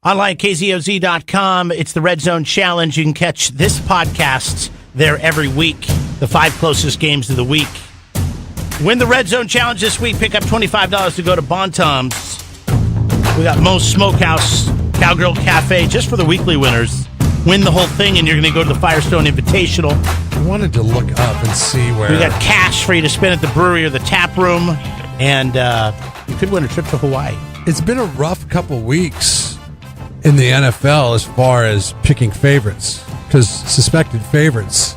Online at KZOZ.com. It's the RedZone Challenge. You can catch this podcast there every week. The 5 closest games of the week. Win the RedZone Challenge this week. Pick up $25 to go to Bon Tom's. We got Moe's Smokehouse, Cowgirl Cafe, just for the weekly winners. Win the whole thing, and you're going to go to the Firestone Invitational. I wanted to look up and see where... We got cash for you to spend at the brewery or the tap room, and you could win a trip to Hawaii. It's been a rough couple weeks in the NFL as far as picking favorites, because suspected favorites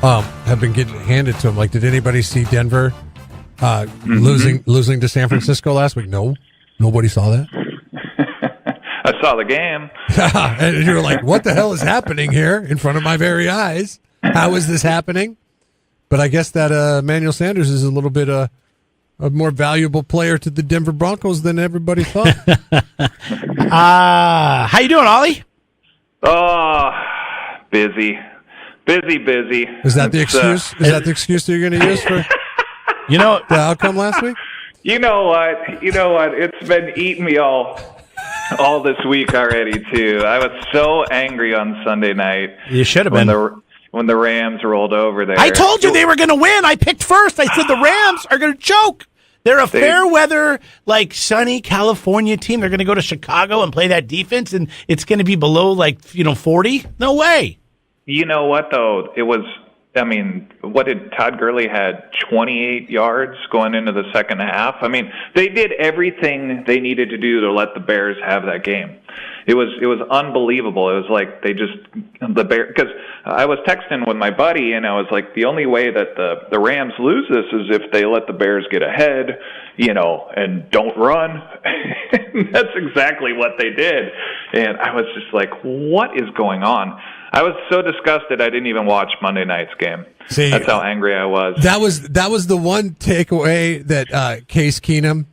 have been getting handed to them. Like, did anybody see Denver losing to San Francisco last week? No, nobody saw that. I saw the game. And you're like, what the hell is happening here in front of my very eyes? How is this happening? But I guess that Emmanuel Sanders is a little bit a more valuable player to the Denver Broncos than everybody thought. How you doing, Ollie? Oh, busy. Is that the excuse? Is that the excuse that you're going to use for the outcome last week? You know what? It's been eating me all this week already, too. I was so angry on Sunday night. You should have been. When the Rams rolled over there. I told you they were going to win. I picked first. I said the Rams are going to choke. They're a fair weather, like sunny California team. They're going to go to Chicago and play that defense, and it's going to be below 40. No way. You know what though? What did Todd Gurley had 28 yards going into the second half? They did everything they needed to do to let the Bears have that game. It was unbelievable. It was like the Bears, because I was texting with my buddy and I was like, the only way that the Rams lose this is if they let the Bears get ahead, and don't run. That's exactly what they did. And I was just like, what is going on? I was so disgusted I didn't even watch Monday night's game. See, that's how angry I was. That was the one takeaway that Case Keenum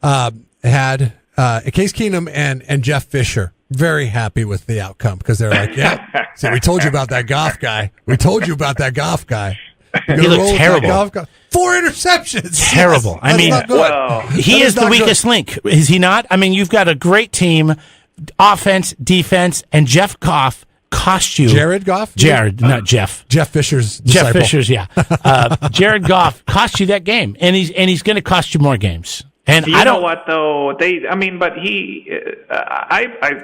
had. Case Keenum and Jeff Fisher very happy with the outcome because they're like, yeah, see, we told you about that Goff guy. He looked terrible. 4 interceptions. Terrible. Yes, he is the weakest link, is he not? You've got a great team, offense, defense, and Jeff Goff cost you. Jared Goff? Not Jeff. Jeff Fisher's disciple. Jeff Fisher's, yeah. Jared Goff cost you that game, and he's going to cost you more games. And I don't know what though. I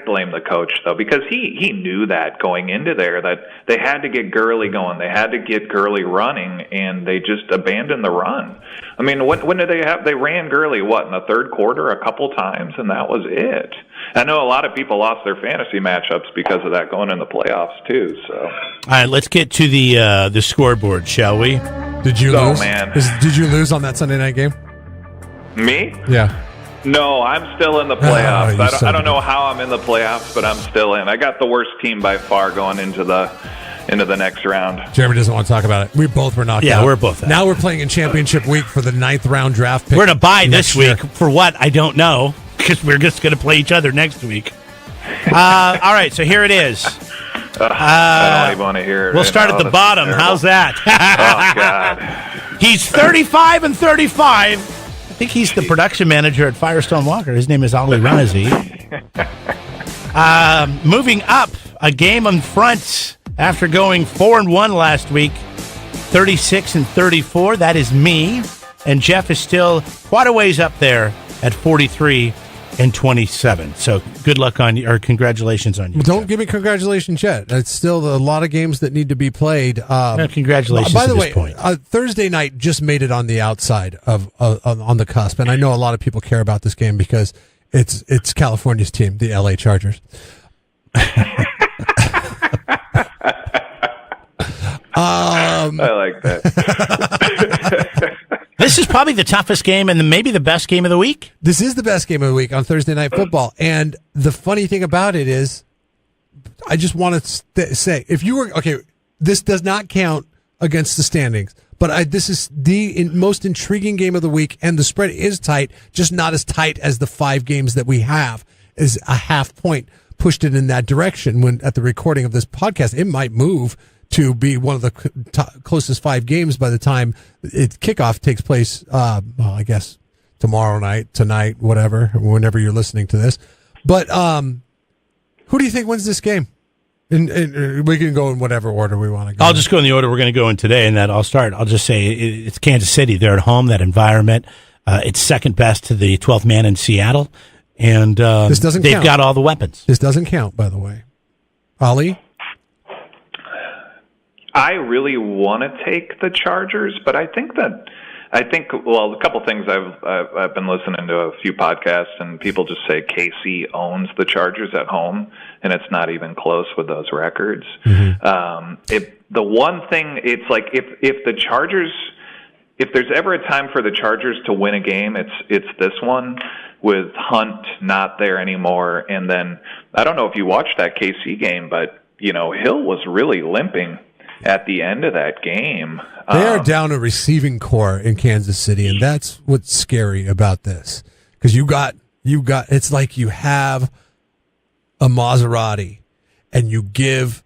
blame the coach though, because he knew that going into there that they had to get Gurley going, they had to get Gurley running, and they just abandoned the run. When did they have? They ran Gurley in the third quarter a couple times, and that was it. I know a lot of people lost their fantasy matchups because of that going in the playoffs too. So, all right, let's get to the scoreboard, shall we? Did you lose? Oh man, did you lose on that Sunday night game? Me? Yeah. No, I'm still in the playoffs. I don't know how I'm in the playoffs, but I'm still in. I got the worst team by far going into the next round. Jeremy doesn't want to talk about it. We both were knocked out. Yeah, we're both out. Now we're playing in championship week for the 9th round draft pick. We're going to bye this week. For what? I don't know, because we're just going to play each other next week. All right, so here it is. I don't even want to hear it. We'll start at the bottom. Terrible. How's that? Oh, God. He's 35-35. I think he's the production manager at Firestone Walker. His name is Ali Razi. Moving up, a game in front after going 4-1 last week, 36-34. That is me. And Jeff is still quite a ways up there at 43-27. So good luck on you, or congratulations on you. Well, don't give me congratulations yet. It's still a lot of games that need to be played. Congratulations. By the way, this point. Thursday night just made it on the outside of on the cusp, and I know a lot of people care about this game because it's California's team, the LA Chargers. I like that. This is probably the toughest game and maybe the best game of the week. This is the best game of the week on Thursday Night Football. And the funny thing about it is, I just want to say, if you were, okay, this does not count against the standings, but this is the most intriguing game of the week, and the spread is tight, just not as tight as the 5 games that we have. Is a half point pushed it in that direction when at the recording of this podcast. It might move to be one of the closest 5 games by the time kickoff takes place. I guess tomorrow night, tonight, whatever, whenever you're listening to this. But Who do you think wins this game? And we can go in whatever order we want to go. I'll just go in the order we're going to go in today, and that I'll start. I'll just say it's Kansas City. They're at home, that environment. It's second best to the 12th man in Seattle, and this doesn't they've count. got all the weapons. This doesn't count, by the way. Ollie? I really want to take the Chargers, but I think well, a couple things I've been listening to a few podcasts, and people just say KC owns the Chargers at home, and it's not even close with those records. Mm-hmm. The one thing, it's like if the Chargers, if there's ever a time for the Chargers to win a game, it's this one, with Hunt not there anymore. And then I don't know if you watched that KC game, but Hill was really limping at the end of that game. They are down a receiving core in Kansas City, and that's what's scary about this. Because you got, it's like you have a Maserati, and you give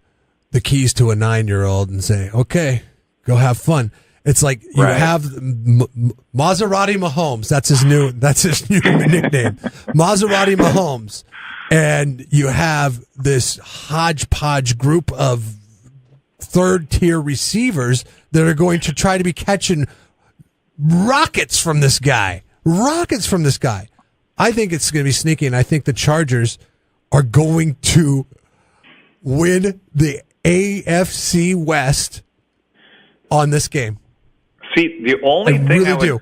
the keys to a 9-year-old and say, okay, go have fun. It's like you have Maserati Mahomes. That's his new nickname. Maserati Mahomes. And you have this hodgepodge group of third-tier receivers that are going to try to be catching rockets from this guy. I think it's going to be sneaky, and I think the Chargers are going to win the AFC West on this game. See, the only thing really I would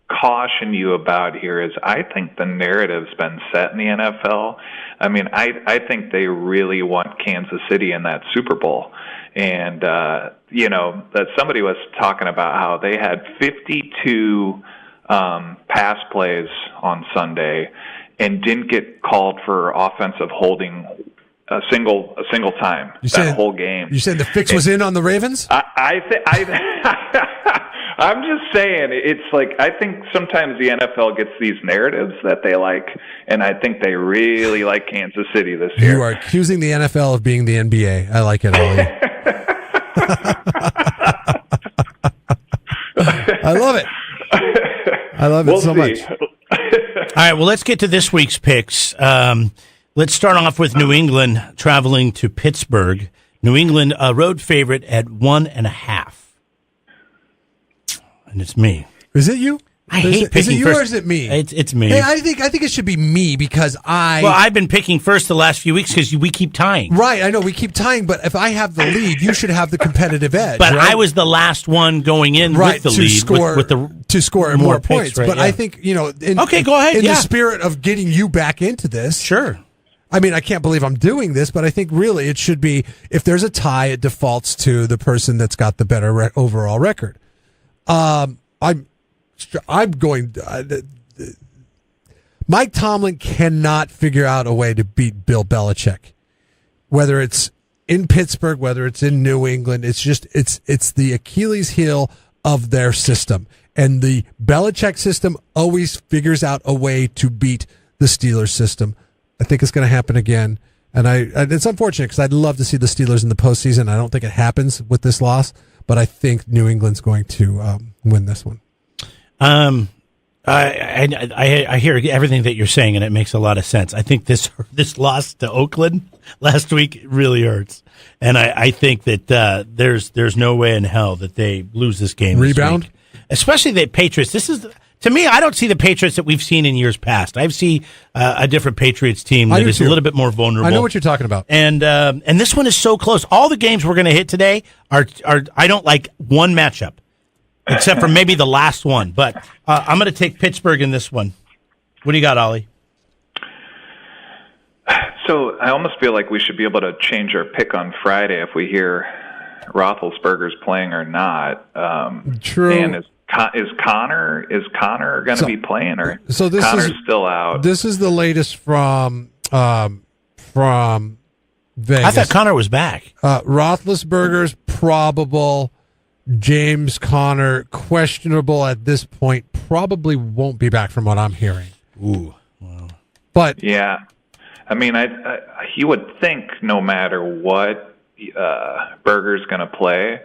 caution you about here is I think the narrative's been set in the NFL. I mean, I think they really want Kansas City in that Super Bowl. And, that somebody was talking about how they had 52 pass plays on Sunday and didn't get called for offensive holding a single time whole game. You said the fix was in on the Ravens? I'm just saying, it's like, I think sometimes the NFL gets these narratives that they like, and I think they really like Kansas City this year. You are accusing the NFL of being the NBA. I like it, Ollie. I love it. I love it so much. All right, well, let's get to this week's picks. Let's start off with New England traveling to Pittsburgh. New England, a road favorite at 1.5. And it's me. Is it you? I hate picking Is it you first. or is it me? It's me. Hey, I think it should be me because I've been picking first the last few weeks because we keep tying. Right, I know we keep tying, but if I have the lead, you should have the competitive edge. But right? I was the last one going in with the lead to score more points. Right, but yeah. I think okay, go ahead. In the spirit of getting you back into this, sure. I mean, I can't believe I'm doing this, but I think really it should be, if there's a tie, it defaults to the person that's got the better overall record. I'm going. Mike Tomlin cannot figure out a way to beat Bill Belichick, whether it's in Pittsburgh, whether it's in New England. It's just it's the Achilles heel of their system, and the Belichick system always figures out a way to beat the Steelers system. I think it's going to happen again, and it's unfortunate because I'd love to see the Steelers in the postseason. I don't think it happens with this loss, but I think New England's going to win this one. I hear everything that you're saying, and it makes a lot of sense. I think this loss to Oakland last week really hurts, and I think that there's no way in hell that they lose this game. Rebound, this week. Especially the Patriots. This is, to me, I don't see the Patriots that we've seen in years past. I see a different Patriots team that is a little bit more vulnerable. I know what you're talking about, and this one is so close. All the games we're going to hit today are I don't like one matchup. Except for maybe the last one. But I'm going to take Pittsburgh in this one. What do you got, Ollie? So I almost feel like we should be able to change our pick on Friday if we hear Roethlisberger's playing or not. True. And is Connor going to be playing, or so this Connor's still out? This is the latest from Vegas. I thought Connor was back. Roethlisberger's probable. James Conner, questionable at this point, probably won't be back from what I'm hearing. Ooh. Wow. But yeah, I mean, you would think no matter what, Berger's going to play,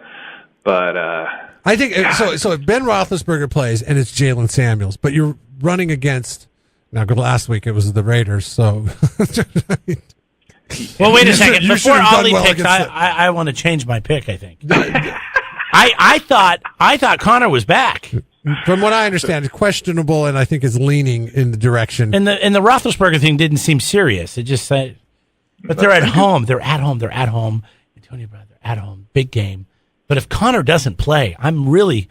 but I think so. So if Ben Roethlisberger plays and it's Jalen Samuels, but you're running against, now last week it was the Raiders, so Well, wait a You should- second. you Before should have done Ollie well picks, against I want to change my pick. I think. I thought Connor was back. From what I understand, it's questionable, and I think is leaning in the direction. And the Roethlisberger thing didn't seem serious. It just but they're at home. They're at home. Antonio Brown, they're at home. Big game. But if Connor doesn't play, I'm really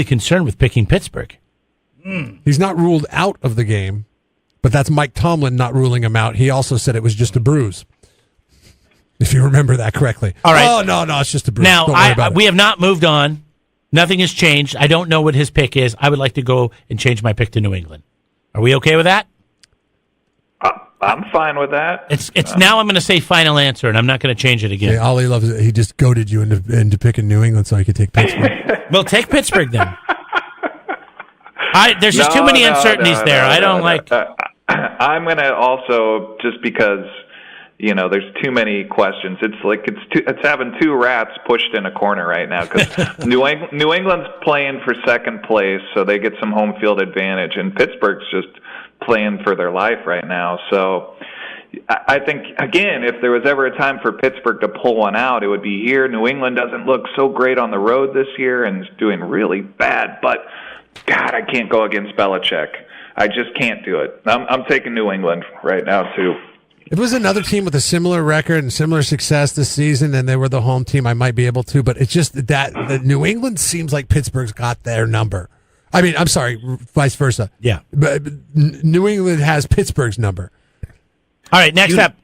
concerned with picking Pittsburgh. He's not ruled out of the game, but that's Mike Tomlin not ruling him out. He also said it was just a bruise. If you remember that correctly. All right. Oh, no, it's just a bruise. Now, Don't worry about it. we have not moved on. Nothing has changed. I don't know what his pick is. I would like to go and change my pick to New England. Are we okay with that? I'm fine with that. It's now I'm going to say final answer, and I'm not going to change it again. Yeah, Ollie loves it. He just goaded you into picking New England so he could take Pittsburgh. Well, take Pittsburgh then. There's just too many uncertainties there. I don't like. I'm going to also, just because there's too many questions. It's like it's having two rats pushed in a corner right now because New England's playing for second place, so they get some home field advantage, and Pittsburgh's just playing for their life right now. So I think, again, if there was ever a time for Pittsburgh to pull one out, it would be here. New England doesn't look so great on the road this year and is doing really bad, but God, I can't go against Belichick. I just can't do it. I'm taking New England right now too. If it was another team with a similar record and similar success this season and they were the home team, I might be able to, but it's just that the New England seems like Pittsburgh's got their number. I mean, I'm sorry, vice versa. Yeah. But New England has Pittsburgh's number. All right, next up,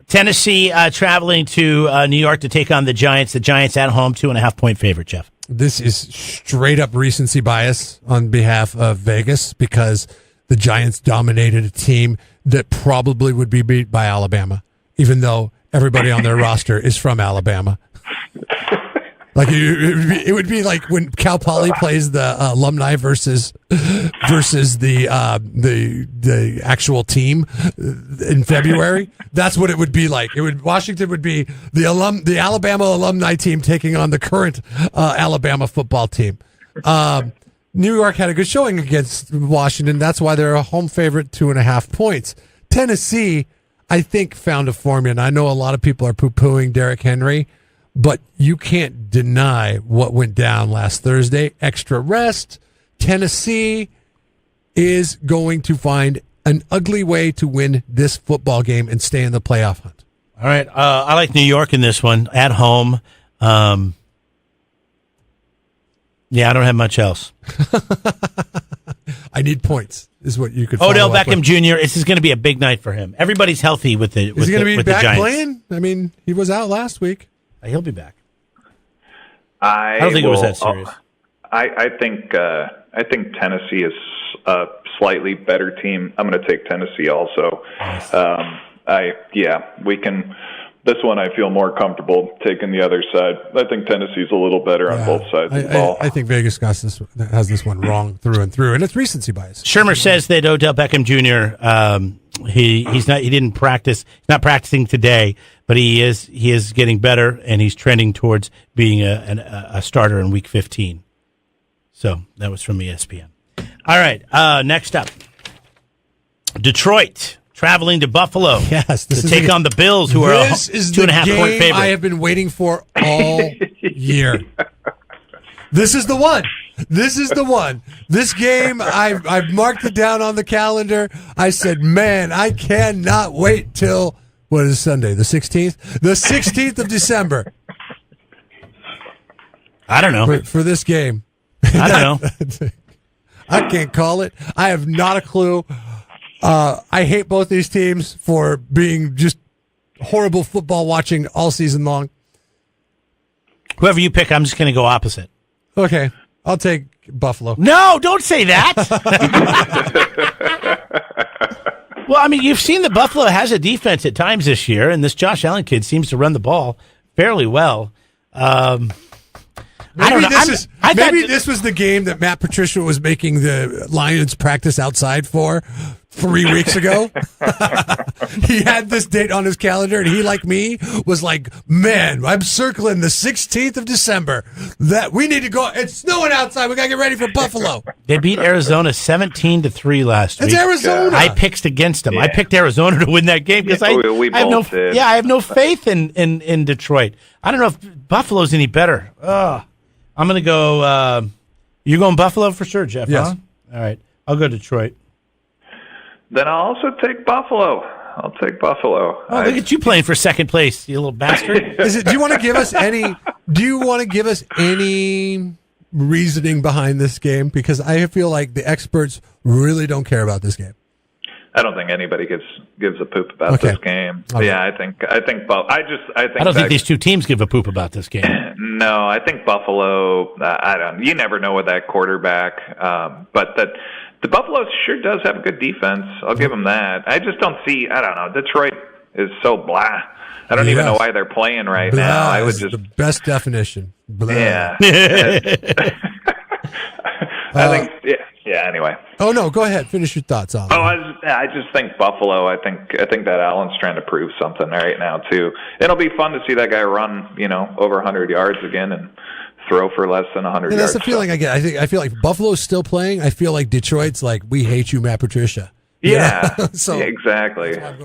Tennessee traveling to New York to take on the Giants. The Giants at home, 2.5-point favorite, Jeff. This is straight up recency bias on behalf of Vegas because the Giants dominated a team that probably would be beat by Alabama, even though everybody on their roster is from Alabama. Like it would be like when Cal Poly plays the alumni versus the actual team in February. That's what it would be like. Washington would be the Alabama alumni team taking on the current Alabama football team. New York had a good showing against Washington. That's why they're a home favorite, 2.5 points. Tennessee, I think, found a formula. And I know a lot of people are poo-pooing Derrick Henry, but you can't deny what went down last Thursday. Extra rest. Tennessee is going to find an ugly way to win this football game and stay in the playoff hunt. All right. I like New York in this one, at home. Yeah, I don't have much else. I need points, is what you could. Odell Beckham Jr. This is going to be a big night for him. Everybody's healthy with the. Is he going to be back Giants. playing? I mean, he was out last week. He'll be back. I don't think it was that serious. I think Tennessee is a slightly better team. I'm going to take Tennessee also. Nice. We can. This one I feel more comfortable taking the other side. I think Tennessee's a little better on both sides of the ball. I think Vegas has this one wrong through and through, and it's recency bias. Shermer says that Odell Beckham Jr. He didn't practice. He's not practicing today, but he is getting better, and he's trending towards being a starter in Week 15. So that was from ESPN. All right, next up, Detroit. Traveling to Buffalo to take on the Bills, who are a 2.5-point favorite. I have been waiting for all year. This is the one. This game, I've marked it down on the calendar. I said, man, I cannot wait till, what is Sunday, the 16th? The 16th of December. I don't know. For this game. I don't know. I can't call it. I have not a clue. I hate both these teams for being just horrible football watching all season long. Whoever you pick, I'm just going to go opposite. Okay, I'll take Buffalo. No, don't say that. Well, I mean, you've seen that Buffalo has a defense at times this year, and this Josh Allen kid seems to run the ball fairly well. Maybe this was the game that Matt Patricia was making the Lions practice outside for 3 weeks ago. He had this date on his calendar, and he, like me, was like, man, I'm circling the 16th of December. That we need to go. It's snowing outside. We got to get ready for Buffalo. They beat Arizona 17-3 last week. It's Arizona. I picked against them. Yeah. I picked Arizona to win that game because I have no faith in Detroit. I don't know if Buffalo's any better. I'm going to go. You going Buffalo for sure, Jeff? Yes. Huh? All right. I'll go Detroit. Then I'll also take Buffalo. I'll take Buffalo. Oh, look at you playing for second place, you little bastard. Do you want to give us any? Do you want to give us any reasoning behind this game? Because I feel like the experts really don't care about this game. I don't think anybody gives a poop about this game. Okay. Yeah, I think. I don't think these two teams give a poop about this game. No, I think Buffalo. You never know with that quarterback, but that. The Buffalo sure does have a good defense. I'll give them that. I just don't see. I don't know. Detroit is so blah. I don't even know why they're playing right now. I would just the best definition. Blah. Yeah. I think. Yeah. Anyway. Oh no. Go ahead. Finish your thoughts, Ollie. I just think Buffalo. I think that Allen's trying to prove something right now too. It'll be fun to see that guy run. Over 100 yards again and throw for less than 100 yards. That's the feeling I get. I feel like Buffalo's still playing. I feel like Detroit's like, we hate you, Matt Patricia. Yeah, so exactly. All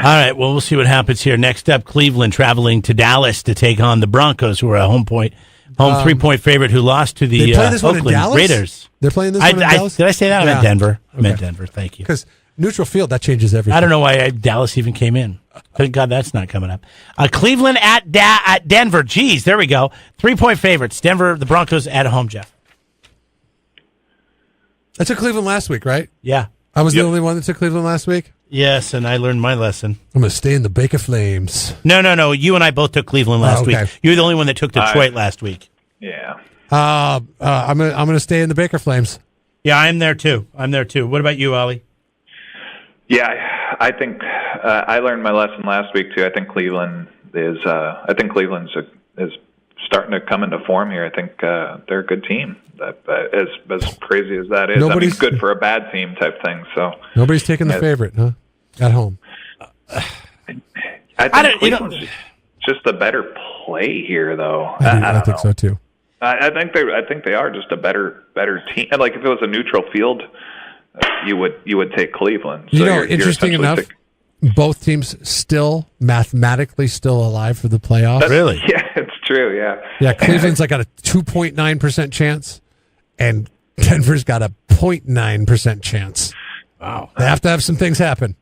right, well, we'll see what happens here. Next up, Cleveland traveling to Dallas to take on the Broncos, who are a home 3-point favorite who lost to the Oakland Raiders. They're playing this one in Dallas? Did I say that? I meant Denver. I meant Denver, thank you. Because neutral field, that changes everything. I don't know why Dallas even came in. Thank God that's not coming up. Cleveland at Denver. Geez, there we go. 3-point favorites. Denver, the Broncos at home, Jeff. I took Cleveland last week, right? Yeah. I was the only one that took Cleveland last week? Yes, and I learned my lesson. I'm going to stay in the Baker Flames. No. You and I both took Cleveland last week. You were the only one that took Detroit last week. Yeah. I'm going to stay in the Baker Flames. Yeah, I'm there too. What about you, Ollie? Yeah, I think I learned my lesson last week too. I think Cleveland is. I think Cleveland's is starting to come into form here. I think they're a good team. As crazy as that is, it's good for a bad team type thing. So nobody's taking the favorite, huh? At home. I think Cleveland's just a better play here, though. I think so too. I think they are just a better team. And like if it was a neutral field, you would take Cleveland. So interesting enough, both teams still mathematically still alive for the playoffs. Really? Yeah, it's true. Yeah. Yeah, Cleveland's got a 2.9% chance, and Denver's got a 0.9% chance. Wow. They have to have some things happen.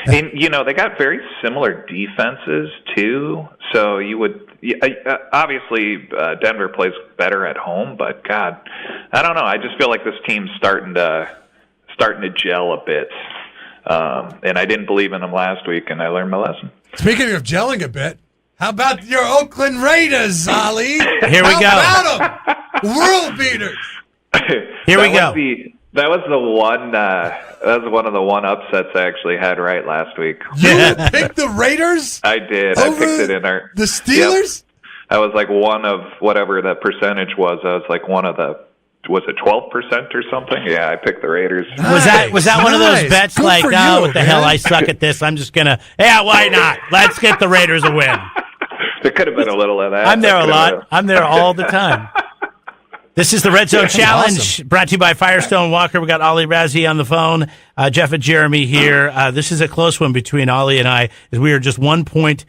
And, they got very similar defenses, too. So you would obviously Denver plays better at home, but God, I don't know. I just feel like this team's starting to gel a bit. And I didn't believe in them last week, and I learned my lesson. Speaking of gelling a bit, how about your Oakland Raiders, Ollie? Here we go. How about them? World beaters. Here we go. That was the one. That was one of the upsets I actually had right last week. You picked the Raiders? I did. I picked it in our the Steelers. Yep. I was like one of whatever the percentage was. I was like one of the. Was it 12% or something? Yeah, I picked the Raiders. Nice. Was that one of those bets? Good like, for no, you, what the man. hell? I suck at this. I'm just gonna. Yeah, why not? Let's get the Raiders a win. There could have been a little of that. I'm there a lot. I'm there all the time. This is the Red Zone Challenge, awesome. Brought to you by Firestone Walker. We got Ollie Razzie on the phone, Jeff and Jeremy here. This is a close one between Ollie and I, as we are just 1 point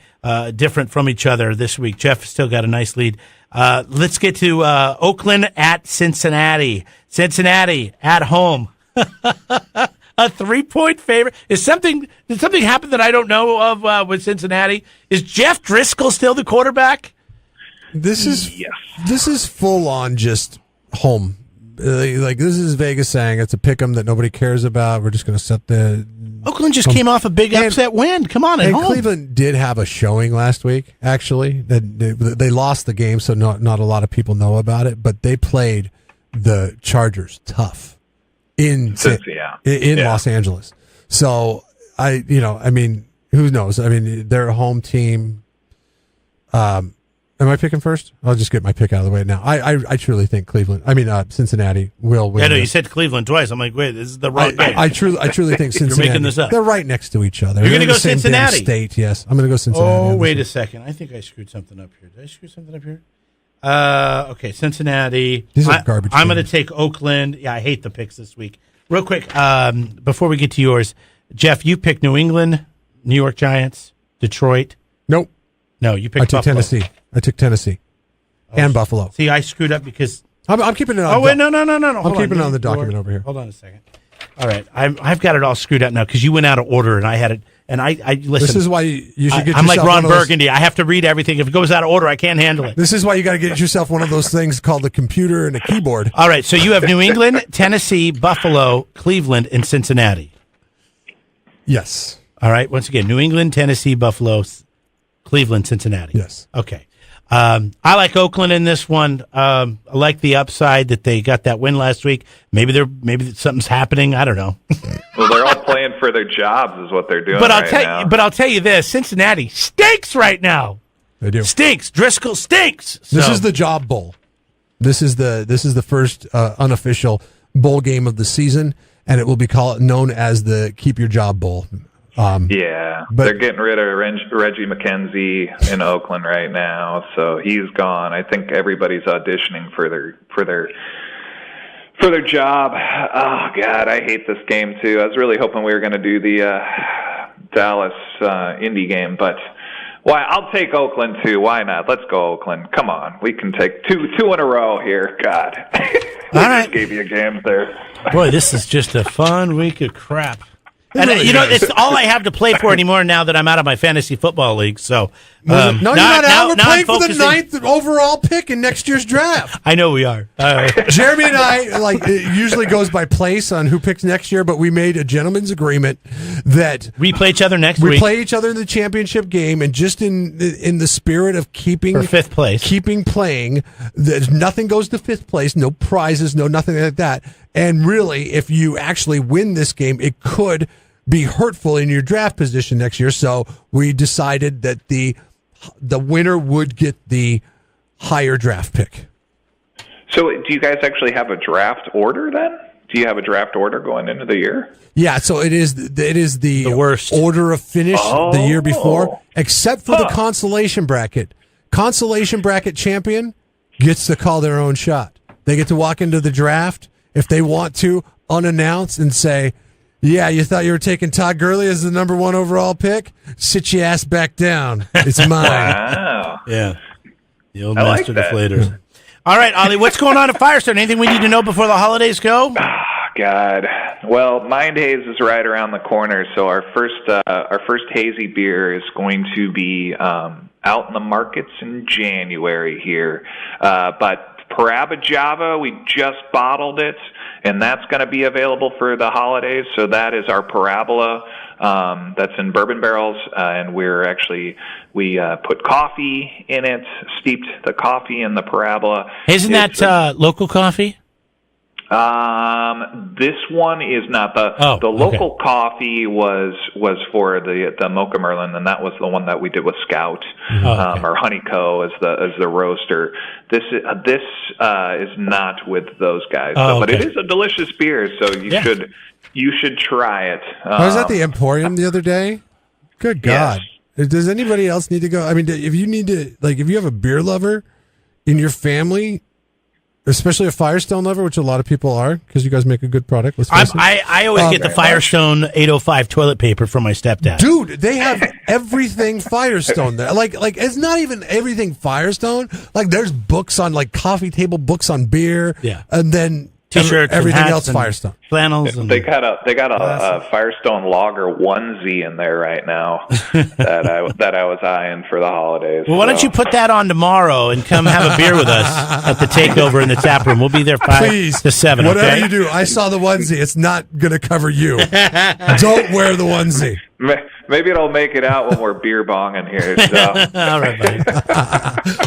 different from each other this week. Jeff still got a nice lead. Let's get to Oakland at Cincinnati. Cincinnati at home. A 3-point favorite. Did something happen that I don't know of with Cincinnati? Is Jeff Driscoll still the quarterback? This is full on just home. Like this is Vegas saying it's a pick'em that nobody cares about. We're just going to set the. Oakland just came off a big upset win. Come on, at home. Cleveland did have a showing last week. Actually, they lost the game, so not a lot of people know about it. But they played the Chargers tough in Los Angeles. So who knows? I mean, they're a home team. Am I picking first? I'll just get my pick out of the way now. I truly think Cincinnati will win. Yeah, no, you this. said Cleveland twice. I'm like, wait, this is the wrong game. I truly think Cincinnati. making this up. They're right next to each other. You're going to They're go the same Cincinnati? damn state, yes. I'm going to go Cincinnati. Oh, wait a second. I think I screwed something up here. Did I screw something up here? Okay, Cincinnati. These are garbage I'm going to games. take Oakland. Yeah, I hate the picks this week. Real quick, before we get to yours, Jeff, you picked New England, New York Giants, Detroit. Nope. No, you picked I took Buffalo. Tennessee. I took Tennessee. And Buffalo. See, I screwed up because... I'm keeping it on. Oh, wait, no. I'm Hold keeping on. it on the document over here. Hold on a second. All right, I've got it all screwed up now because you went out of order and I had it. And I listen. This is why you should get yourself I'm like Ron one of those- Burgundy. I have to read everything. If it goes out of order, I can't handle it. This is why you got to get yourself one of those things called a computer and a keyboard. All right, so you have New England, Tennessee, Buffalo, Cleveland, and Cincinnati. Yes. All right, once again, New England, Tennessee, Buffalo, Cleveland, Cincinnati. Yes. Okay. I like Oakland in this one. I like the upside that they got that win last week. Maybe something's happening. I don't know. Well, they're all playing for their jobs, is what they're doing. But I'll tell you this: Cincinnati stinks right now. They do. Stinks. Driscoll stinks. This So- is the job bowl. This is the first unofficial bowl game of the season, and it will be known as the Keep Your Job Bowl. Yeah, but- they're getting rid of Reggie McKenzie in Oakland right now, so he's gone. I think everybody's auditioning for their job. Oh God, I hate this game too. I was really hoping we were going to do the Dallas Indy game, but why? I'll take Oakland too. Why not? Let's go Oakland. Come on, we can take two in a row here. God, All right. Just gave you a game there. Boy, this is just a fun week of crap. And really it's all I have to play for anymore now that I'm out of my fantasy football league. So No, you're not out. We're now playing I'm for the focusing- 9th overall pick in next year's draft. I know we are. Jeremy and I, it usually goes by place on who picks next year, but we made a gentleman's agreement that We play each other next we week play each other in the championship game, and just in the spirit of keeping for fifth place. keeping playing, there's nothing goes to fifth place, no prizes, no nothing like that. And really, if you actually win this game, it could be hurtful in your draft position next year. So we decided that the winner would get the higher draft pick. So, do you guys actually have a draft order then? Do you have a draft order going into the year? Yeah, so it is the worst order of finish the year before, except for the Huh. consolation bracket. Consolation bracket champion gets to call their own shot. They get to walk into the draft if they want to, unannounced, and say, yeah, you thought you were taking Todd Gurley as the number 1 overall pick? Sit your ass back down. It's mine. Wow. Yeah. The old I like master that. deflators. All right, Ollie, what's going on at Firestone? Anything we need to know before the holidays go? God. Well, Mind Haze is right around the corner, so our first hazy beer is going to be out in the markets in January here. But Paraba Java, we just bottled it, and that's going to be available for the holidays. So that is our Parabola. That's in bourbon barrels, and we put coffee in it, steeped the coffee in the Parabola. Isn't It's that local coffee? This one is not the local coffee was for the Mocha Merlin, and that was the one that we did with Scout or Honeyco as the roaster. This is not with those guys, but it is a delicious beer, so you should try it. I was at the Emporium the other day. Good God. Yes. Does anybody else need to go? I mean, if you have a beer lover in your family, especially a Firestone lover, which a lot of people are, because you guys make a good product. I always get the Firestone 805 toilet paper from my stepdad. Dude, they have everything Firestone there. Like it's not even everything Firestone. Like there's books on coffee table books on beer. Yeah. And then T-shirts, everything and hats else and Firestone. flannels. And They got a Firestone Lager onesie in there right now that I was eyeing for the holidays. well, why don't you put that on tomorrow and come have a beer with us at the takeover in the tap room? We'll be there 5 Please, to 7. whatever Okay? you do, I saw the onesie. It's not going to cover you. Don't wear the onesie. Maybe it'll make it out when we're beer bonging here. So. All right, buddy.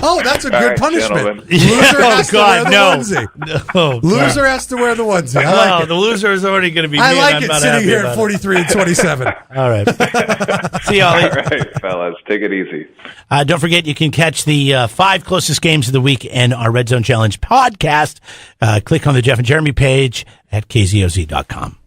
Oh, that's a All good right, punishment. gentlemen. Loser has to wear the no. onesie. Oh, Loser has to wear the onesie. I like it. The loser is already going to be. I me, like and I'm it not sitting happy here about at it. 43 and 27. All right. See y'all. All right, fellas, take it easy. Don't forget, you can catch the 5 closest games of the week in our Red Zone Challenge podcast. Click on the Jeff and Jeremy page at kzoz.com.